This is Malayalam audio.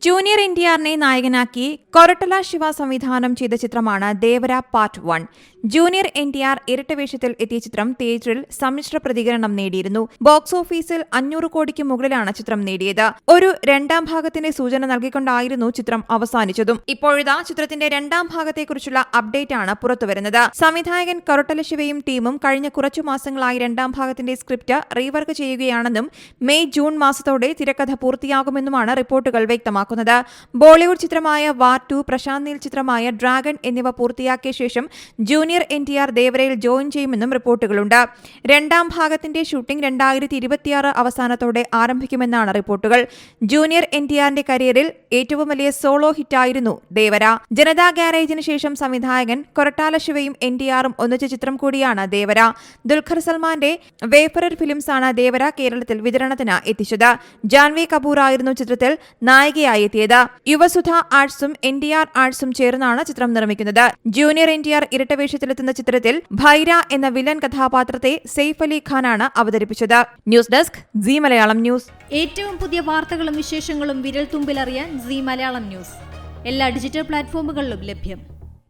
ജൂനിയർ എൻടിആറിനെ നായകനാക്കി കൊരട്ടല ശിവ സംവിധാനം ചെയ്ത ചിത്രമാണ് ദേവര പാർട്ട് 1. ജൂനിയർ എൻടിആർ ഇരട്ടവേഷത്തിൽ എത്തിയ ചിത്രം തിയേറ്ററിൽ സമ്മിശ്ര പ്രതികരണം നേടിയിരുന്നു. ബോക്സ് ഓഫീസിൽ 500 കോടിക്ക് മുകളിലാണ് ചിത്രം നേടിയത്. ഒരു രണ്ടാം ഭാഗത്തിന്റെ സൂചന നൽകിക്കൊണ്ടായിരുന്നു ചിത്രം അവസാനിച്ചതും. ഇപ്പോഴിതാ ചിത്രത്തിന്റെ രണ്ടാം ഭാഗത്തെക്കുറിച്ചുള്ള അപ്ഡേറ്റ് ആണ് പുറത്തുവരുന്നത്. സംവിധായകൻ കൊരട്ടല ശിവയും ടീമും കഴിഞ്ഞ കുറച്ചു മാസങ്ങളായി രണ്ടാം ഭാഗത്തിന്റെ സ്ക്രിപ്റ്റ് റീവർക്ക് ചെയ്യുകയാണെന്നും മെയ് ജൂൺ മാസത്തോടെ തിരക്കഥ പൂർത്തിയാകുമെന്നുമാണ് റിപ്പോർട്ടുകൾ വ്യക്തമാക്കുന്നത്. ബോളിവുഡ് ചിത്രമായ വാർ 2, പ്രശാന്ത് നീൽ ചിത്രമായ ഡ്രാഗൺ എന്നിവ പൂർത്തിയാക്കിയ ശേഷം ജൂനിയർ എൻടിആർ ദേവരയിൽ ജോയിൻ ചെയ്യുമെന്നും റിപ്പോർട്ടുകളുണ്ട്. രണ്ടാം ഭാഗത്തിന്റെ ഷൂട്ടിംഗ് 2026 അവസാനത്തോടെ ആരംഭിക്കുമെന്നാണ് റിപ്പോർട്ടുകൾ. ജൂനിയർ എൻടിആറിന്റെ കരിയറിൽ ഏറ്റവും വലിയ സോളോ ഹിറ്റായിരുന്നു ദേവര. ജനതാ ഗാരേജിന് ശേഷം സംവിധായകൻ കൊരട്ടാല ശിവയും എൻടിആറും ഒന്നിച്ച ചിത്രം കൂടിയാണ് ദേവര. ദുൽഖർ സൽമാന്റെ വേഫറർ ഫിലിംസാണ് ദേവര കേരളത്തിൽ വിതരണത്തിന് എത്തിച്ചത്. ജാൻവി കപൂർ ആയിരുന്നു ചിത്രത്തിൽ നായികയായി എത്തിയത്. യുവസുധ ആർട്സും എൻടിആർ ആർട്സും ചേർന്നാണ് ചിത്രം നിർമ്മിക്കുന്നത്. ജൂനിയർ എൻടിആർ ഇരട്ടവേഷത്തിലെത്തുന്ന ചിത്രത്തിൽ ഭൈര എന്ന വില്ലൻ കഥാപാത്രത്തെ സെയ്ഫ് അലി ഖാനാണ് അവതരിപ്പിച്ചത്. News desk C Malayalam news. ഏറ്റവും പുതിയ വാർത്തകളും വിശേഷങ്ങളും വിരൽ തുമ്പിലറിയാൻ സി മലയാളം ന്യൂസ് എല്ലാ ഡിജിറ്റൽ പ്ലാറ്റ്ഫോമുകളിലും ലഭ്യം.